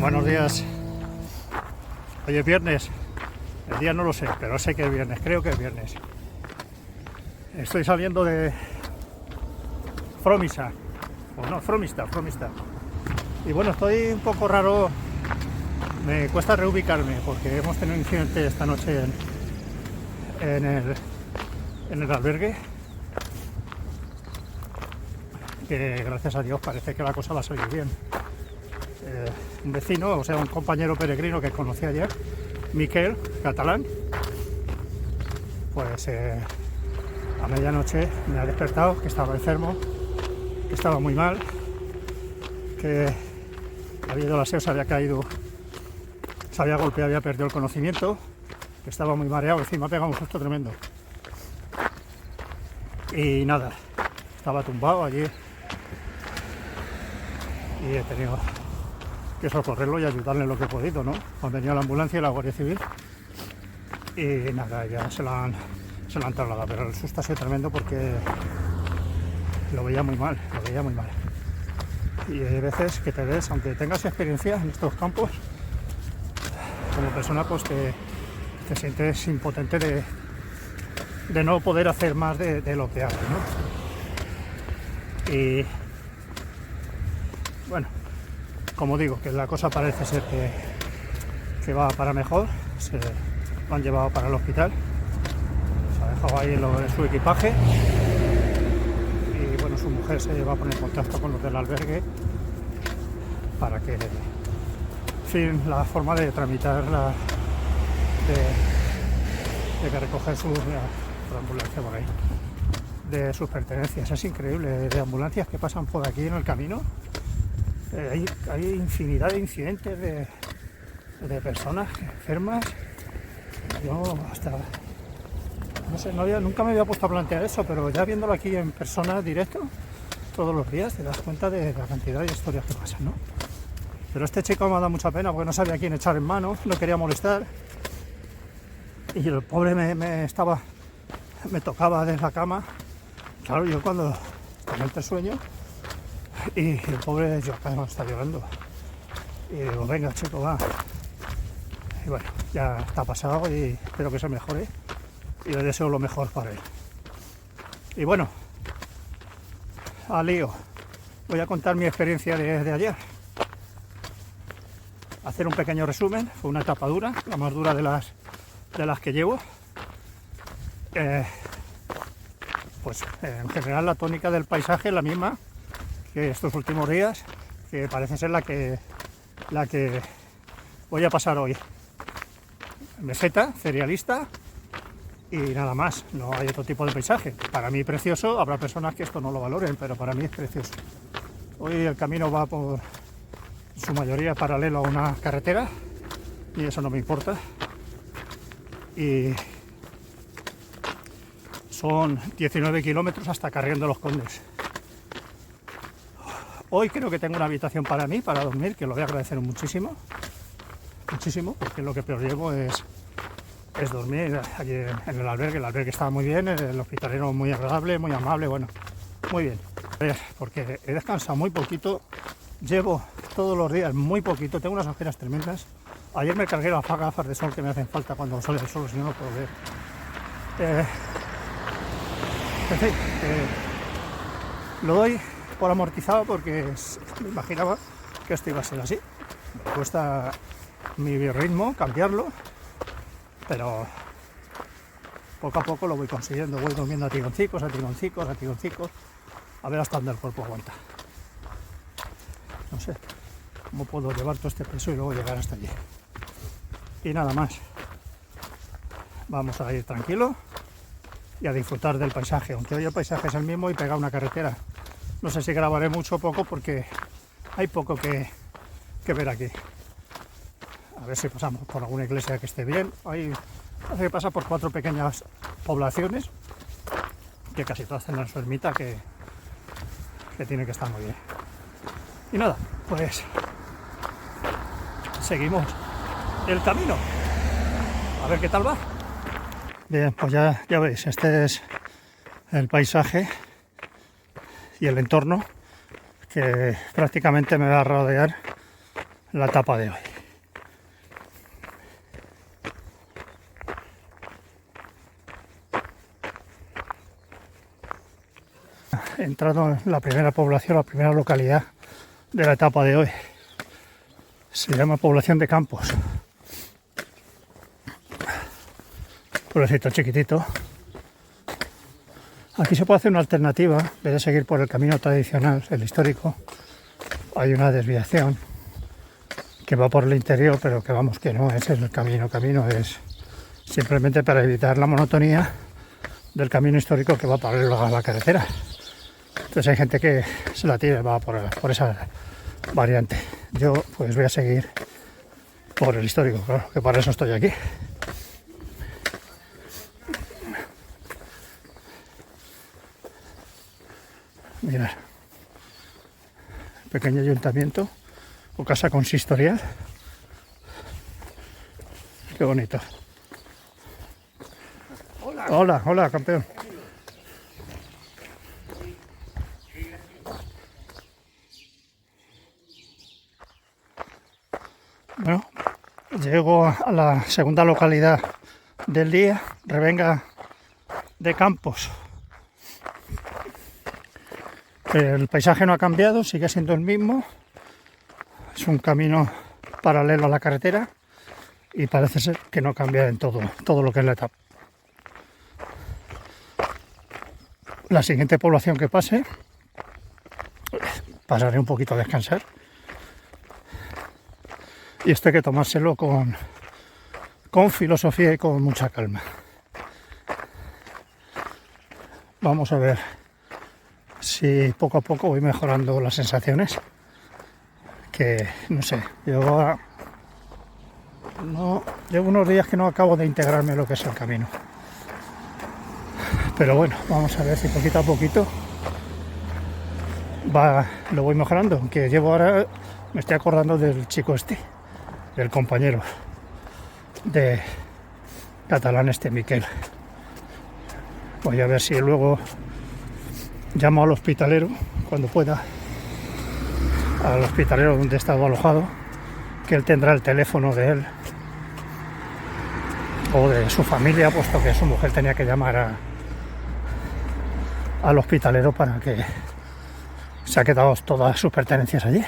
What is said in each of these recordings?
Buenos días. Hoy es viernes. El día no lo sé, pero sé que es viernes. Creo que es viernes. Estoy saliendo de Fromista. O no, Fromista. Y bueno, estoy un poco raro. Me cuesta reubicarme porque hemos tenido un incidente esta noche en el albergue. Que gracias a Dios parece que la cosa va a salir bien. Un vecino, o sea, un compañero peregrino que conocí ayer, Miquel, catalán, pues a medianoche me ha despertado que estaba enfermo, que estaba muy mal, que había ido al aseo, se había caído, se había golpeado, había perdido el conocimiento, que estaba muy mareado, encima pegado un susto tremendo. Y nada, estaba tumbado allí y he tenido que socorrerlo y ayudarle en lo que he podido, ¿no? Han venido la ambulancia y la Guardia Civil y nada, ya se la han trasladado, pero el susto ha sido tremendo porque lo veía muy mal. Y hay veces que te ves, aunque tengas experiencia en estos campos, como persona pues te sientes impotente de no poder hacer más de lo que haces, ¿no? Y bueno, como digo, que la cosa parece ser que va para mejor. Se lo han llevado para el hospital, se ha dejado ahí su equipaje y bueno, su mujer se va a poner en contacto con los del albergue para que, en fin, la forma de tramitar de que recoger por ambulancia por ahí, de sus pertenencias. Es increíble, de ambulancias que pasan por aquí en el camino. Hay infinidad de incidentes de personas enfermas. Yo hasta, no sé, nunca me había puesto a plantear eso, pero ya viéndolo aquí en persona, directo, todos los días, te das cuenta de la cantidad de historias que pasan, ¿no? Pero este chico me ha dado mucha pena porque no sabía a quién echar en mano, no quería molestar. Y el pobre me tocaba desde la cama. Claro, yo cuando tenía el sueño, y el pobre yo acá está llorando. Y digo, venga chico, va. Y bueno, ya está pasado y espero que se mejore. Y le deseo lo mejor para él. Y bueno, al lío. Voy a contar mi experiencia de ayer. Hacer un pequeño resumen. Fue una etapa dura, la más dura de las que llevo. Pues en general la tónica del paisaje es la misma que estos últimos días, que parece ser la que voy a pasar hoy. Meseta, cerealista y nada más, no hay otro tipo de paisaje. Para mí precioso, habrá personas que esto no lo valoren, pero para mí es precioso. Hoy el camino va por su mayoría paralelo a una carretera y eso no me importa. Y son 19 kilómetros hasta Carrión de los Condes. Hoy creo que tengo una habitación para mí, para dormir, que lo voy a agradecer muchísimo, porque lo que peor llevo es dormir allí en el albergue. El albergue estaba muy bien, el hospitalero muy agradable, muy amable, bueno, muy bien. Porque he descansado muy poquito, llevo todos los días muy poquito, tengo unas ojeras tremendas. Ayer me cargué las gafas de sol que me hacen falta cuando sale el sol, si no, no puedo ver. En fin, lo doy por amortizado porque me imaginaba que esto iba a ser así. Me cuesta mi biorritmo cambiarlo, pero poco a poco lo voy consiguiendo. Voy durmiendo a tironcicos, a ver hasta dónde el cuerpo aguanta. No sé cómo puedo llevar todo este peso y luego llegar hasta allí. Y nada más. Vamos a ir tranquilo y a disfrutar del paisaje, aunque hoy el paisaje es el mismo y pega una carretera. No sé si grabaré mucho o poco porque hay poco que ver aquí. A ver si pasamos por alguna iglesia que esté bien. Hay que pasar por 4 pequeñas poblaciones que casi todas tienen su ermita que tiene que estar muy bien. Y nada, pues seguimos el camino. A ver qué tal va. Bien, pues ya veis, este es el paisaje y el entorno que prácticamente me va a rodear la etapa de hoy. He entrado en la primera población, la primera localidad de la etapa de hoy. Se llama Población de Campos. Pueblecito chiquitito. Aquí se puede hacer una alternativa, en vez de seguir por el camino tradicional, el histórico. Hay una desviación que va por el interior, pero que vamos, que no es el camino. El camino es simplemente para evitar la monotonía del camino histórico que va para la carretera. Entonces hay gente que se la tira y va por esa variante. Yo pues voy a seguir por el histórico, claro, que para eso estoy aquí. Mirad, pequeño ayuntamiento o casa consistorial. Qué bonito. Hola, hola, campeón. Bueno, llego a la segunda localidad del día, Revenga de Campos. El paisaje no ha cambiado, sigue siendo el mismo. Es un camino paralelo a la carretera y parece ser que no cambia en todo lo que es la etapa. La siguiente población que pase, pasaré un poquito a descansar. Y esto hay que tomárselo con filosofía y con mucha calma. Vamos a ver si poco a poco voy mejorando las sensaciones. Que no sé, llevo unos días que no acabo de integrarme en lo que es el camino. Pero bueno, vamos a ver si poquito a poquito lo voy mejorando. Aunque llevo ahora, me estoy acordando del chico del compañero de catalán Miquel. Voy a ver si luego llamo al hospitalero cuando pueda, al hospitalero donde he estado alojado, que él tendrá el teléfono de él o de su familia, puesto que su mujer tenía que llamar al hospitalero para que se ha quedado todas sus pertenencias allí.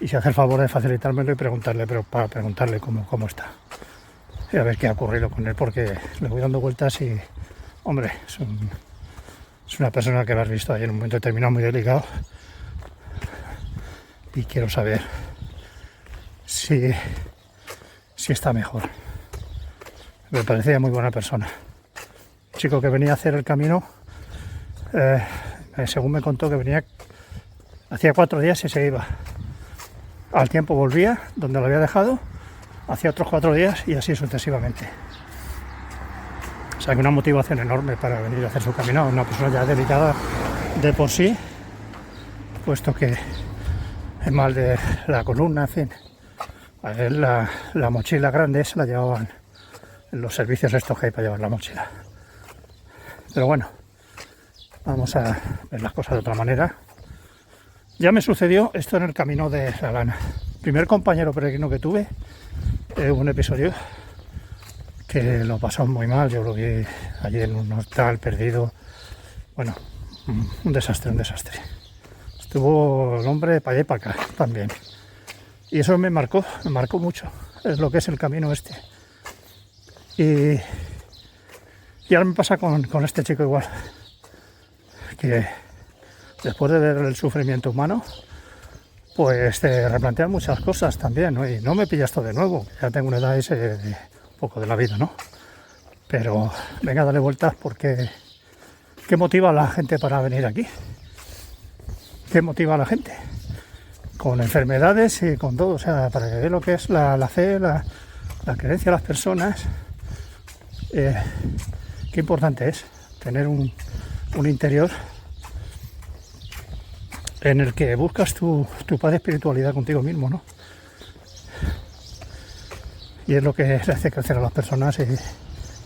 Y se hace el favor de facilitármelo y preguntarle, pero para preguntarle cómo está. Y a ver qué ha ocurrido con él, porque le voy dando vueltas y, hombre, es una persona que lo has visto ahí en un momento determinado muy delicado. Y quiero saber si está mejor. Me parecía muy buena persona. Un chico que venía a hacer el camino, según me contó, que venía, hacía 4 días y se iba. Al tiempo volvía donde lo había dejado, hacía otros 4 días y así sucesivamente. O sea que una motivación enorme para venir a hacer su camino. Una persona ya delicada de por sí, puesto que es mal de la columna, en fin. A él la mochila grande se la llevaban en los servicios estos que hay para llevar la mochila. Pero bueno, vamos a ver las cosas de otra manera. Ya me sucedió esto en el camino de La Lana. Primer compañero peregrino que tuve, un episodio que lo pasó muy mal. Yo lo vi allí en un hostal perdido. Bueno, un desastre. Estuvo el hombre para allá y para acá también. Y eso me marcó mucho. Es lo que es el camino este. Y ahora me pasa con este chico igual. Que después de ver el sufrimiento humano, pues te replantean muchas cosas también, ¿no? Y no me pillas todo de nuevo, ya tengo una edad y sé un poco de la vida, ¿no? Pero venga, dale vueltas, porque ¿qué motiva a la gente para venir aquí? ¿Qué motiva a la gente? Con enfermedades y con todo, o sea, para que vea lo que es la fe, la creencia de las personas. Qué importante es tener un interior en el que buscas tu paz de espiritualidad contigo mismo, ¿no? Y es lo que le hace crecer a las personas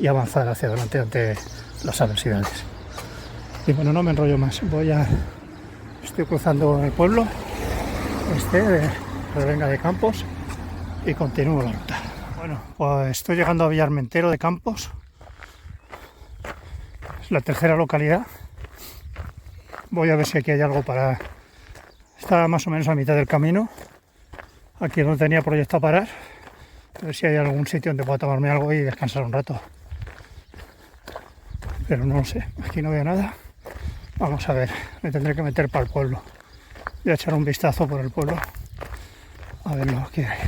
y avanzar hacia adelante ante las adversidades. Y bueno, no me enrollo más. Estoy cruzando el pueblo Revenga de Campos y continúo la ruta. Bueno, pues estoy llegando a Villarmentero de Campos, es la tercera localidad. Voy a ver si aquí hay algo para... Está más o menos a mitad del camino, aquí no tenía proyectado parar, a ver si hay algún sitio donde pueda tomarme algo y descansar un rato. Pero no lo sé, aquí no veo nada. Vamos a ver, me tendré que meter para el pueblo. Voy a echar un vistazo por el pueblo a ver lo que hay.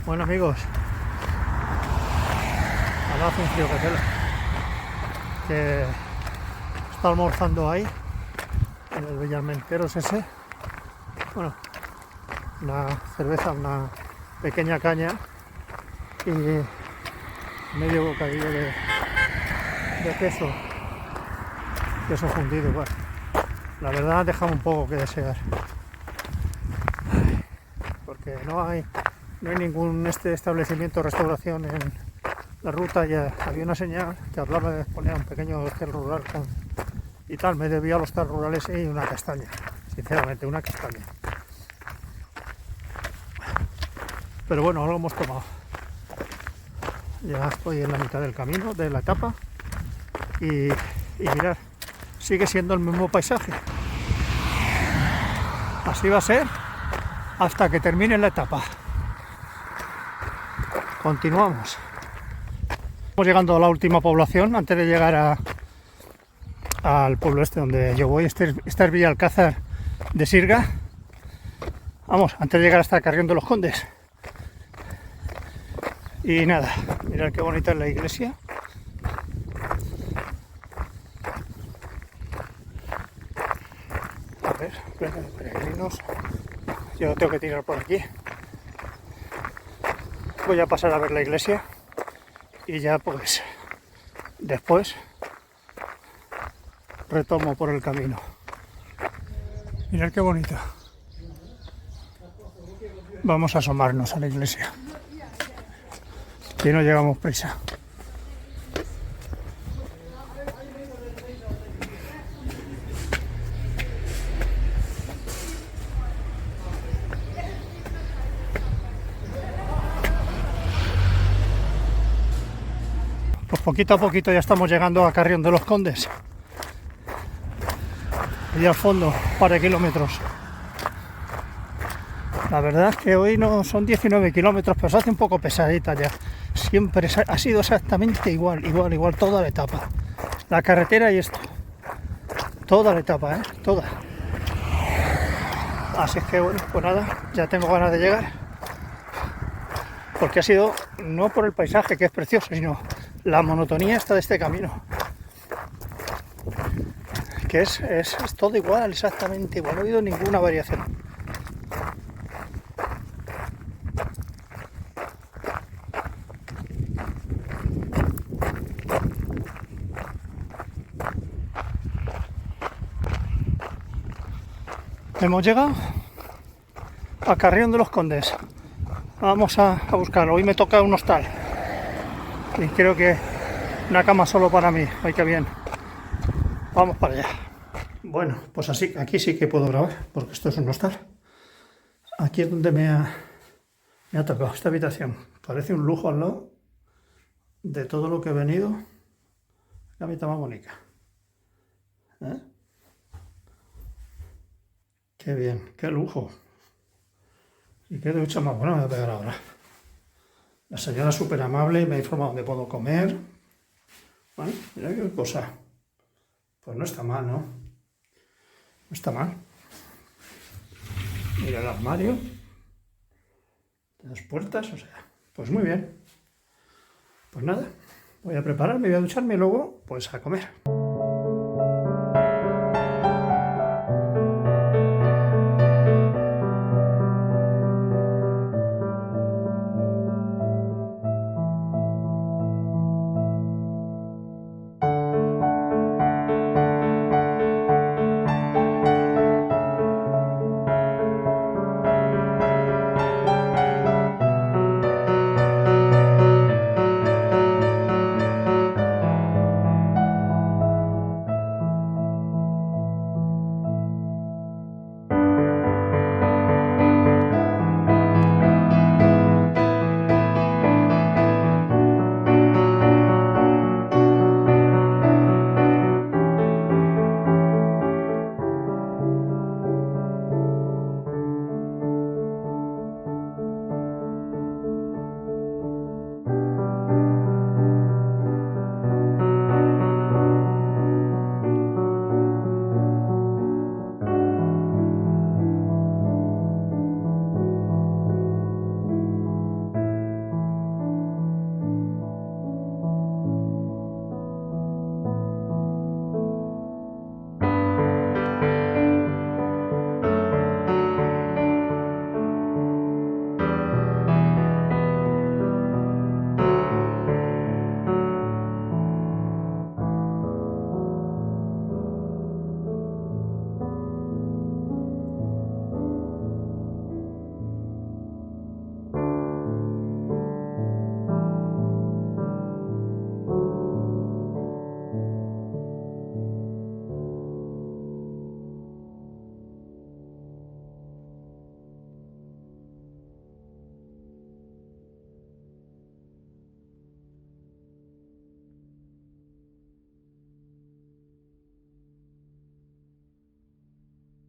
Bueno, amigos, ahora hace un frío que tela, que está almorzando ahí en el Villarmentero ese. Bueno, una cerveza, una pequeña caña y medio bocadillo de queso fundido. Bueno, la verdad deja un poco que desear, porque no hay ningún establecimiento de restauración en la ruta. Ya había una señal que hablaba de poner un pequeño hostal rural y tal. Me debía a los hostales rurales y una castaña, sinceramente, una castaña. Pero bueno, ahora lo hemos tomado. Ya estoy en la mitad del camino, de la etapa, y mirad, sigue siendo el mismo paisaje. Así va a ser hasta que termine la etapa. Continuamos. Estamos llegando a la última población antes de llegar al pueblo este donde yo voy. Este es Villalcázar de Sirga. Vamos, antes de llegar hasta Carrión de los Condes. Y nada, mirad qué bonita es la iglesia. A ver, peregrinos. Yo tengo que tirar por aquí. Voy a pasar a ver la iglesia y ya pues después retomo por el camino. Mirad qué bonito. Vamos a asomarnos a la iglesia, que no llevamos prisa. Pues poquito a poquito ya estamos llegando a Carrión de los Condes. Y al fondo, un par de kilómetros. La verdad es que hoy no son 19 kilómetros, pero se hace un poco pesadita ya. Siempre ha sido exactamente igual, toda la etapa. La carretera y esto. Toda la etapa, toda. Así es que bueno, pues nada, ya tengo ganas de llegar. Porque ha sido, no por el paisaje, que es precioso, sino la monotonía esta de este camino. Que es todo igual, exactamente igual, no ha habido ninguna variación. Hemos llegado a Carrión de los Condes. Vamos a buscarlo. Hoy me toca un hostal y creo que una cama solo para mí. Ay, qué bien. Vamos para allá. Bueno, pues así, aquí sí que puedo grabar, porque esto es un hostal. Aquí es donde me ha tocado esta habitación. Parece un lujo al lado de todo lo que he venido. La mitad más bonita. Qué bien, qué lujo. Y qué ducha más buena me voy a pegar ahora. La señora es súper amable, me ha informado dónde puedo comer. Bueno, mira qué cosa. Pues no está mal, ¿no? No está mal. Mira el armario. Las puertas, o sea, pues muy bien. Pues nada, voy a prepararme, voy a ducharme y luego pues a comer.